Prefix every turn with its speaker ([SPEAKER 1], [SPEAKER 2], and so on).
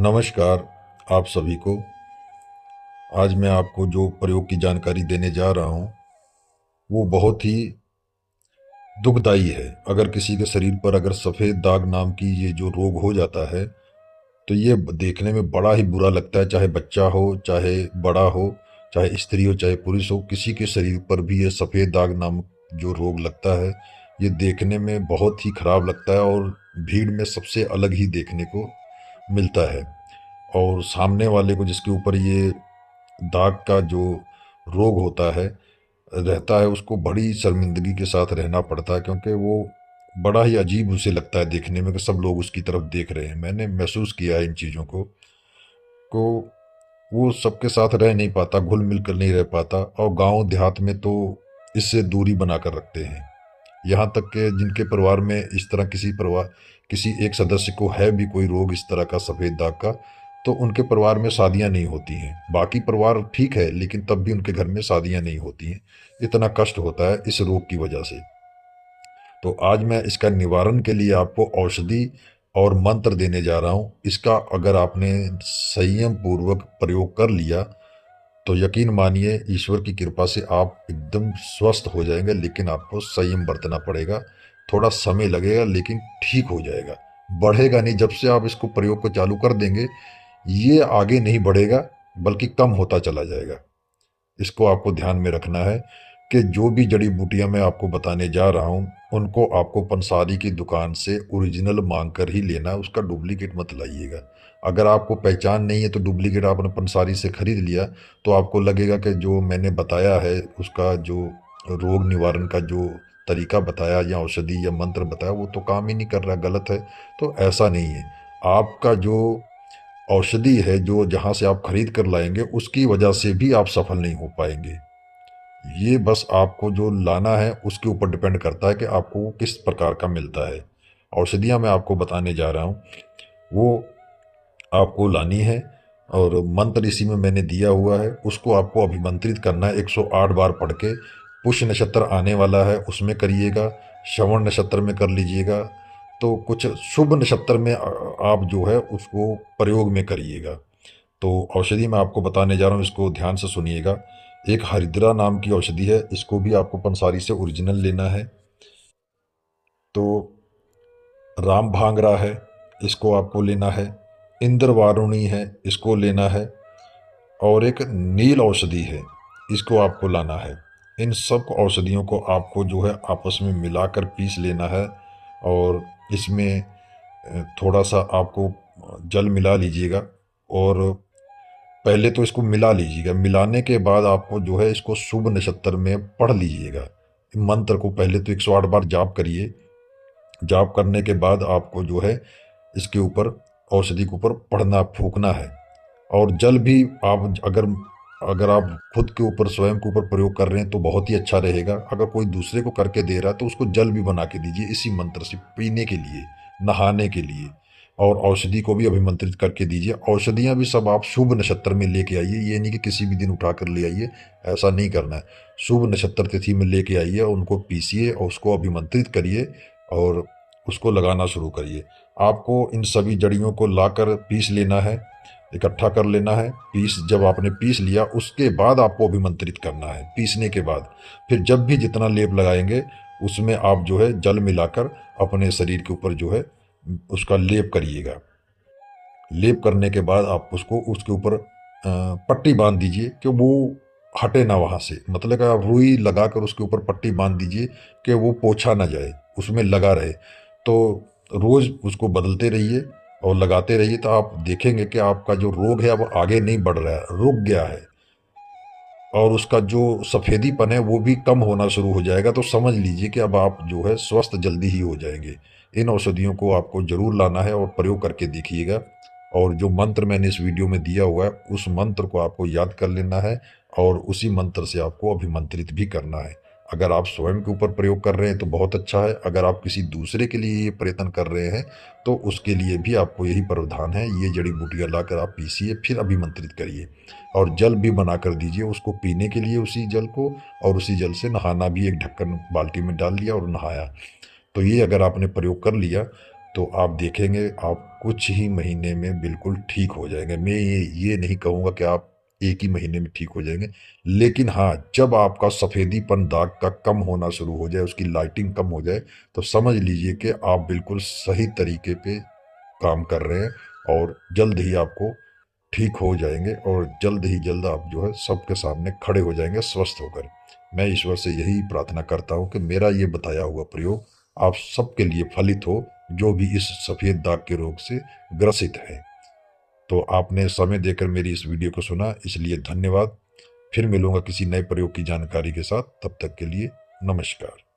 [SPEAKER 1] नमस्कार आप सभी को। आज मैं आपको जो प्रयोग की जानकारी देने जा रहा हूँ वो बहुत ही दुखदाई है। अगर किसी के शरीर पर अगर सफ़ेद दाग नाम की ये जो रोग हो जाता है तो ये देखने में बड़ा ही बुरा लगता है। चाहे बच्चा हो, चाहे बड़ा हो, चाहे स्त्री हो, चाहे पुरुष हो, किसी के शरीर पर भी ये सफ़ेद दाग नाम जो रोग लगता है ये देखने में बहुत ही खराब लगता है और भीड़ में सबसे अलग ही देखने को मिलता है। और सामने वाले को जिसके ऊपर ये दाग का जो रोग होता है रहता है उसको बड़ी शर्मिंदगी के साथ रहना पड़ता है, क्योंकि वो बड़ा ही अजीब उसे लगता है देखने में कि सब लोग उसकी तरफ देख रहे हैं। मैंने महसूस किया है इन चीज़ों को वो सबके साथ रह नहीं पाता, घुल मिल कर नहीं रह पाता, और गांव देहात में तो इससे दूरी बना कर रखते हैं। यहाँ तक कि जिनके परिवार में इस तरह किसी एक सदस्य को है भी कोई रोग इस तरह का सफ़ेद दाग का, तो उनके परिवार में शादियाँ नहीं होती हैं। बाकी परिवार ठीक है लेकिन तब भी उनके घर में शादियाँ नहीं होती हैं। इतना कष्ट होता है इस रोग की वजह से। तो आज मैं इसका निवारण के लिए आपको औषधि और मंत्र देने जा रहा हूँ। इसका अगर आपने संयम पूर्वक प्रयोग कर लिया तो यकीन मानिए ईश्वर की कृपा से आप एकदम स्वस्थ हो जाएंगे, लेकिन आपको संयम बरतना पड़ेगा। थोड़ा समय लगेगा लेकिन ठीक हो जाएगा। बढ़ेगा नहीं, जब से आप इसको प्रयोग को चालू कर देंगे ये आगे नहीं बढ़ेगा बल्कि कम होता चला जाएगा। इसको आपको ध्यान में रखना है कि जो भी जड़ी बूटियां मैं आपको बताने जा रहा हूँ उनको आपको पंसारी की दुकान से ओरिजिनल मांग कर ही लेना है, उसका डुप्लीकेट मत लाइएगा। अगर आपको पहचान नहीं है तो डुप्लीकेट आपने पंसारी से खरीद लिया तो आपको लगेगा कि जो मैंने बताया है उसका जो रोग निवारण का जो तरीका बताया या औषधि या मंत्र बताया वो तो काम ही नहीं कर रहा, गलत है। तो ऐसा नहीं है। आपका जो औषधि है जो जहाँ से आप खरीद कर लाएंगे उसकी वजह से भी आप सफल नहीं हो पाएंगे। ये बस आपको जो लाना है उसके ऊपर डिपेंड करता है कि आपको वो किस प्रकार का मिलता है। औषधियाँ मैं आपको बताने जा रहा हूँ वो आपको लानी है, और मंत्र इसी में मैंने दिया हुआ है। उसको आपको अभिमंत्रित करना है 108 बार पढ़ के। पुष्य नक्षत्र आने वाला है उसमें करिएगा, श्रवण नक्षत्र में कर लीजिएगा, तो कुछ शुभ नक्षत्र में आप जो है उसको प्रयोग में करिएगा। तो औषधि मैं आपको बताने जा रहा हूँ, इसको ध्यान से सुनिएगा। एक हरिद्रा नाम की औषधि है, इसको भी आपको पंसारी से ओरिजिनल लेना है। तो राम भांगरा है, इसको आपको लेना है। इंद्र वारुणी है, इसको लेना है। और एक नील औषधि है, इसको आपको लाना है। इन सब औषधियों को आपको जो है आपस में मिलाकर पीस लेना है। और इसमें थोड़ा सा आपको जल मिला लीजिएगा, और पहले तो इसको मिला लीजिएगा। मिलाने के बाद आपको जो है इसको शुभ नक्षत्र में पढ़ लीजिएगा। मंत्र को पहले तो 108 बार जाप करिए। जाप करने के बाद आपको जो है इसके ऊपर औषधि के ऊपर पढ़ना फूकना है। और जल भी आप अगर अगर आप खुद के ऊपर स्वयं के ऊपर प्रयोग कर रहे हैं तो बहुत ही अच्छा रहेगा। अगर कोई दूसरे को करके दे रहा है तो उसको जल भी बना के दीजिए इसी मंत्र से, पीने के लिए, नहाने के लिए। और औषधि को भी अभिमंत्रित करके दीजिए। औषधियाँ भी सब आप शुभ नक्षत्र में लेके आइए, ये नहीं कि किसी भी दिन उठा कर ले आइए, ऐसा नहीं करना है। शुभ नक्षत्र तिथि में लेके आइए और उनको पीसिए और उसको अभिमंत्रित करिए और उसको लगाना शुरू करिए। आपको इन सभी जड़ियों को लाकर पीस लेना है, इकट्ठा कर लेना है। जब आपने पीस लिया उसके बाद आपको अभिमंत्रित करना है। पीसने के बाद फिर जब भी जितना लेप लगाएंगे उसमें आप जो है जल मिलाकर अपने शरीर के ऊपर जो है उसका लेप करिएगा। लेप करने के बाद आप उसको उसके ऊपर पट्टी बांध दीजिए कि वो हटे ना वहाँ से। मतलब कि आप रुई लगाकर उसके ऊपर पट्टी बांध दीजिए कि वो पोछा ना जाए, उसमें लगा रहे। तो रोज़ उसको बदलते रहिए और लगाते रहिए तो आप देखेंगे कि आपका जो रोग है अब आगे नहीं बढ़ रहा है, रुक गया है। और उसका जो सफ़ेदीपन है वो भी कम होना शुरू हो जाएगा। तो समझ लीजिए कि अब आप जो है स्वस्थ जल्दी ही हो जाएंगे। इन औषधियों को आपको ज़रूर लाना है और प्रयोग करके देखिएगा। और जो मंत्र मैंने इस वीडियो में दिया हुआ है उस मंत्र को आपको याद कर लेना है और उसी मंत्र से आपको अभिमंत्रित भी करना है। अगर आप स्वयं के ऊपर प्रयोग कर रहे हैं तो बहुत अच्छा है। अगर आप किसी दूसरे के लिए ये प्रयत्न कर रहे हैं तो उसके लिए भी आपको यही प्रावधान है। ये जड़ी बूटियाँ लाकर आप पीसिए, फिर अभिमंत्रित करिए और जल भी बना कर दीजिए उसको पीने के लिए उसी जल को। और उसी जल से नहाना भी, एक ढक्कन बाल्टी में डाल लिया और नहाया। तो ये अगर आपने प्रयोग कर लिया तो आप देखेंगे आप कुछ ही महीने में बिल्कुल ठीक हो जाएंगे। मैं ये नहीं कहूँगा कि आप एक ही महीने में ठीक हो जाएंगे, लेकिन हाँ, जब आपका सफ़ेदीपन दाग का कम होना शुरू हो जाए, उसकी लाइटिंग कम हो जाए, तो समझ लीजिए कि आप बिल्कुल सही तरीके पे काम कर रहे हैं और जल्द ही आपको ठीक हो जाएंगे और जल्द ही जल्द आप जो है सबके सामने खड़े हो जाएंगे स्वस्थ होकर। मैं ईश्वर से यही प्रार्थना करता हूँ कि मेरा ये बताया हुआ प्रयोग आप सबके लिए फलित हो, जो भी इस सफ़ेद दाग के रोग से ग्रसित हैं। तो आपने समय देकर मेरी इस वीडियो को सुना, इसलिए धन्यवाद। फिर मिलूंगा किसी नए प्रयोग की जानकारी के साथ, तब तक के लिए नमस्कार।